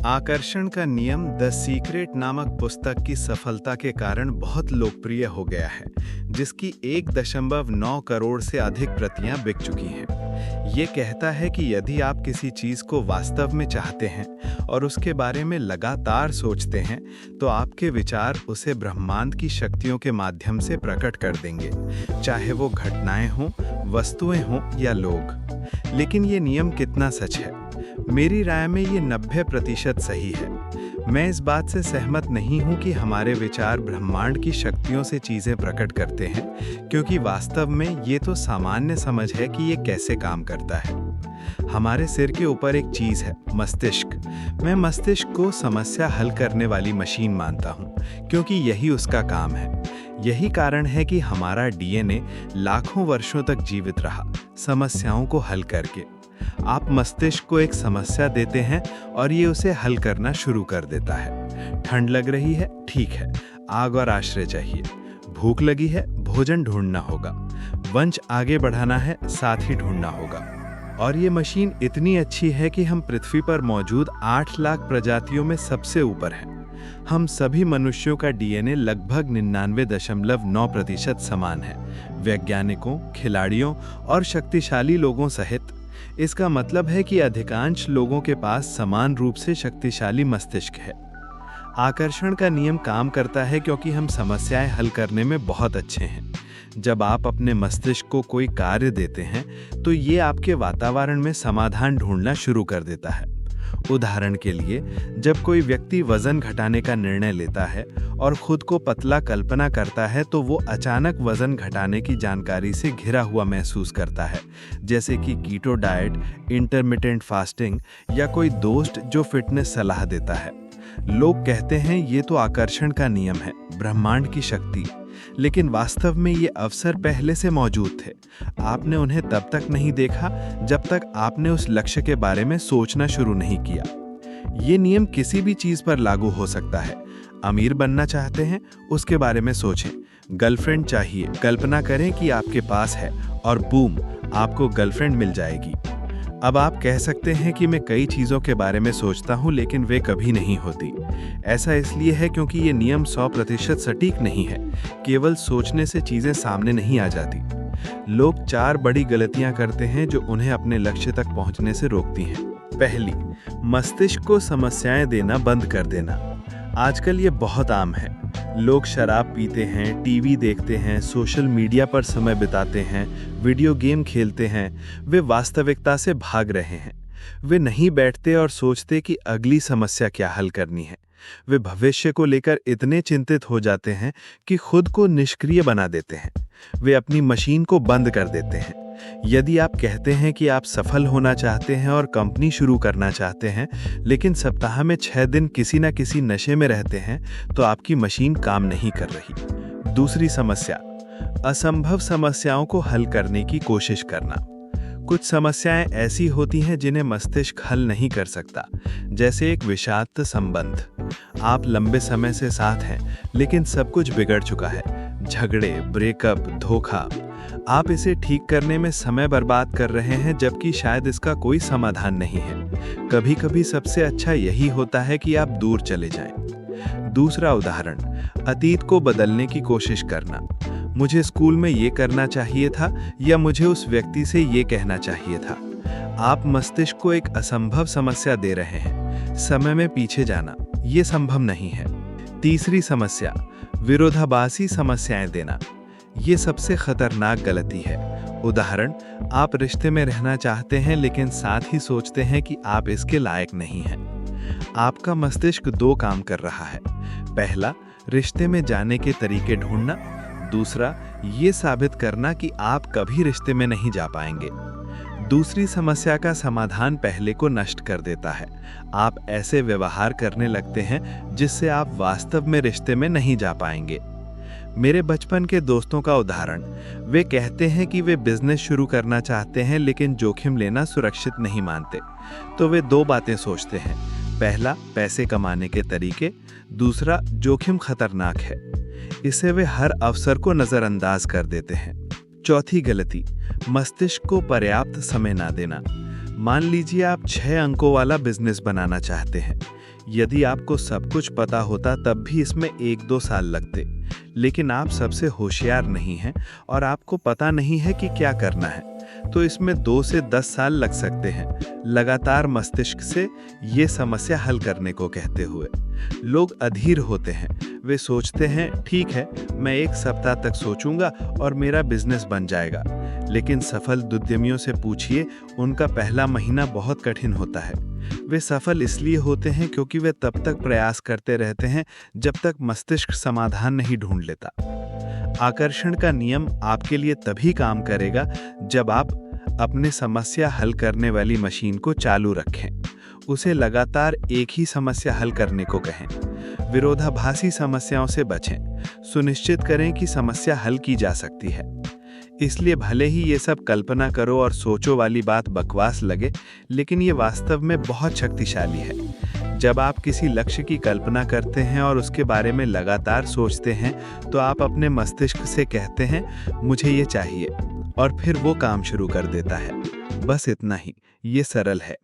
आकर्षण का नियम द सीक्रेट नामक पुस्तक की सफलता के कारण बहुत लोकप्रिय हो गया है, जिसकी 1.9 करोड़ से अधिक प्रतियां बिक चुकी हैं। ये कहता है कि यदि आप किसी चीज़ को वास्तव में चाहते हैं और उसके बारे में लगातार सोचते हैं, तो आपके विचार उसे ब्रह्मांड की शक्तियों के माध्यम से प्रकट कर देंगे, चाहे वो घटनाएं हों, वस्तुएं हों या लोग। लेकिन ये नियम कितना सच है? मेरी राय में ये 90% सही है। मैं इस बात से सहमत नहीं हूँ कि हमारे विचार ब्रह्मांड की शक्तियों से चीज़ें प्रकट करते हैं, क्योंकि वास्तव में ये तो सामान्य समझ है कि ये कैसे काम करता है। हमारे सिर के ऊपर एक चीज़ है, मस्तिष्क। मैं मस्तिष्क को समस्या हल करने वाली मशीन मानता हूँ, क्योंकि यही उसका काम है। यही कारण है कि हमारा डीएनए लाखों वर्षों तक जीवित रहा, समस्याओं को हल करके। आप मस्तिष्क को एक समस्या देते हैं और ये उसे हल करना शुरू कर देता है। ठंड लग रही है, ठीक है, आग और आश्रय चाहिए। भूख लगी है, भोजन ढूंढना होगा। वंश आगे बढ़ाना है, साथी ढूंढना होगा। और ये मशीन इतनी अच्छी है कि हम पृथ्वी पर मौजूद 8 लाख प्रजातियों में सबसे ऊपर हैं। हम सभी मनुष्यों का डीएनए लगभग 99.9% समान है, वैज्ञानिकों, खिलाड़ियों और शक्तिशाली लोगों सहित। इसका मतलब है कि अधिकांश लोगों के पास समान रूप से शक्तिशाली मस्तिष्क है। आकर्षण का नियम काम करता है क्योंकि हम समस्याएं हल करने में बहुत अच्छे हैं। जब आप अपने मस्तिष्क को कोई कार्य देते हैं, तो ये आपके वातावरण में समाधान ढूंढना शुरू कर देता है। उदाहरण के लिए, जब कोई व्यक्ति वजन घटाने का निर्णय लेता है और खुद को पतला कल्पना करता है, तो वो अचानक वजन घटाने की जानकारी से घिरा हुआ महसूस करता है, जैसे कि कीटो डाइट, इंटरमिटेंट फास्टिंग या कोई दोस्त जो फिटनेस सलाह देता है। लोग कहते हैं ये तो आकर्षण का नियम है, ब्रह्मांड की शक्ति। लेकिन वास्तव में ये अवसर पहले से मौजूद थे। आपने उन्हें तब तक नहीं देखा जब तक आपने उस लक्ष्य के बारे में सोचना शुरू नहीं किया। ये नियम किसी भी चीज पर लागू हो सकता है। अमीर बनना चाहते हैं, उसके बारे में सोचें। गर्लफ्रेंड चाहिए, कल्पना करें कि आपके पास है और बूम, आपको गर्लफ्रेंड मिल जाएगी। अब आप कह सकते हैं कि मैं कई चीज़ों के बारे में सोचता हूं, लेकिन वे कभी नहीं होती। ऐसा इसलिए है क्योंकि ये नियम 100% सटीक नहीं है। केवल सोचने से चीज़ें सामने नहीं आ जाती। लोग 4 बड़ी गलतियां करते हैं जो उन्हें अपने लक्ष्य तक पहुंचने से रोकती हैं। पहली, मस्तिष्क को समस्याएं देना बंद कर देना। आजकल ये बहुत आम है। लोग शराब पीते हैं, टीवी देखते हैं, सोशल मीडिया पर समय बिताते हैं, वीडियो गेम खेलते हैं। वे वास्तविकता से भाग रहे हैं। वे नहीं बैठते और सोचते कि अगली समस्या क्या हल करनी है। वे भविष्य को लेकर इतने चिंतित हो जाते हैं कि खुद को निष्क्रिय बना देते हैं। वे अपनी मशीन को बंद कर देते हैं। यदि आप कहते हैं कि आप सफल होना चाहते हैं और कंपनी शुरू करना चाहते हैं, लेकिन सप्ताह में 6 दिन किसी न किसी नशे में रहते हैं, तो आपकी मशीन काम नहीं कर रही। दूसरी समस्या, असंभव समस्याओं को हल करने की कोशिश करना। कुछ समस्याएं ऐसी होती हैं जिन्हें मस्तिष्क हल नहीं कर सकता, जैसे एक विषाक्त संबंध। आप लंबे समय से साथ हैं, लेकिन सब कुछ बिगड़ चुका है। झगड़े, ब्रेकअप, धोखा। आप इसे ठीक करने में समय बर्बाद कर रहे हैं, जबकि शायद इसका कोई समाधान नहीं है। कभी-कभी सबसे अच्छा यही होता है कि आप दूर चले जाएं। दूसरा उदाहरण, अतीत को बदलने की कोशिश करना। मुझे स्कूल में ये करना चाहिए था, या मुझे उस व्यक्ति से ये कहना चाहिए था। आप मस्तिष्क को एक असंभव समस्या दे रहे हैं। समय में पीछे जाना, ये संभव नहीं है। तीसरी समस्या, विरोधाभासी समस्याएं देना। ये सबसे खतरनाक गलती है। उदाहरण, आप रिश्ते में रहना चाहते हैं, लेकिन साथ ही सोचते हैं कि आप इसके लायक नहीं हैं। आपका मस्तिष्क 2 काम कर रहा है। पहला, रिश्ते में जाने के तरीके ढूंढना। दूसरा, ये साबित करना कि आप कभी रिश्ते में नहीं जा पाएंगे। दूसरी समस्या का समाधान पहले को नष्ट कर देता है। आप ऐसे व्यवहार करने लगते हैं जिससे आप वास्तव में रिश्ते में नहीं जा पाएंगे। मेरे बचपन के दोस्तों का उदाहरण, वे कहते हैं कि वे बिजनेस शुरू करना चाहते हैं, लेकिन जोखिम लेना सुरक्षित नहीं मानते। तो वे 2 बातें सोचते हैं। पहला, पैसे कमाने के तरीके। दूसरा, जोखिम खतरनाक है। इससे वे हर अवसर को नजरअंदाज कर देते हैं। चौथी गलती, मस्तिष्क को पर्याप्त समय ना देना। मान लीजिए आप 6 अंकों वाला बिजनेस बनाना चाहते हैं। यदि आपको सब कुछ पता होता तब भी इसमें 1-2 साल लगते। लेकिन आप सबसे होशियार नहीं हैं और आपको पता नहीं है कि क्या करना है, तो इसमें 2 से 10 साल लग सकते हैं लगातार मस्तिष्क से ये समस्या हल करने को कहते हुए। लोग अधीर होते हैं, वे सोचते हैं ठीक है, मैं 1 सप्ताह तक सोचूंगा और मेरा बिजनेस बन जाएगा। लेकिन सफल उद्यमियों से पूछिए, उनका पहला महीना बहुत कठिन होता है। वे सफल इसलिए होते हैं क्योंकि वे तब तक प्रयास करते रहते हैं जब तक मस्तिष्क समाधान नहीं ढूंढ लेता। आकर्षण का नियम आपके लिए तभी काम करेगा जब आप अपने समस्या हल करने वाली मशीन को चालू रखें, उसे लगातार एक ही समस्या हल करने को कहें। विरोधाभासी समस्याओं से बचें, सुनिश्चित करें कि समस्या हल की जा सकती है। इसलिए भले ही ये सब कल्पना करो और सोचो वाली बात बकवास लगे, लेकिन ये वास्तव में बहुत शक्तिशाली है। जब आप किसी लक्ष्य की कल्पना करते हैं और उसके बारे में लगातार सोचते हैं, तो आप अपने मस्तिष्क से कहते हैं मुझे ये चाहिए, और फिर वो काम शुरू कर देता है। बस इतना ही, ये सरल है।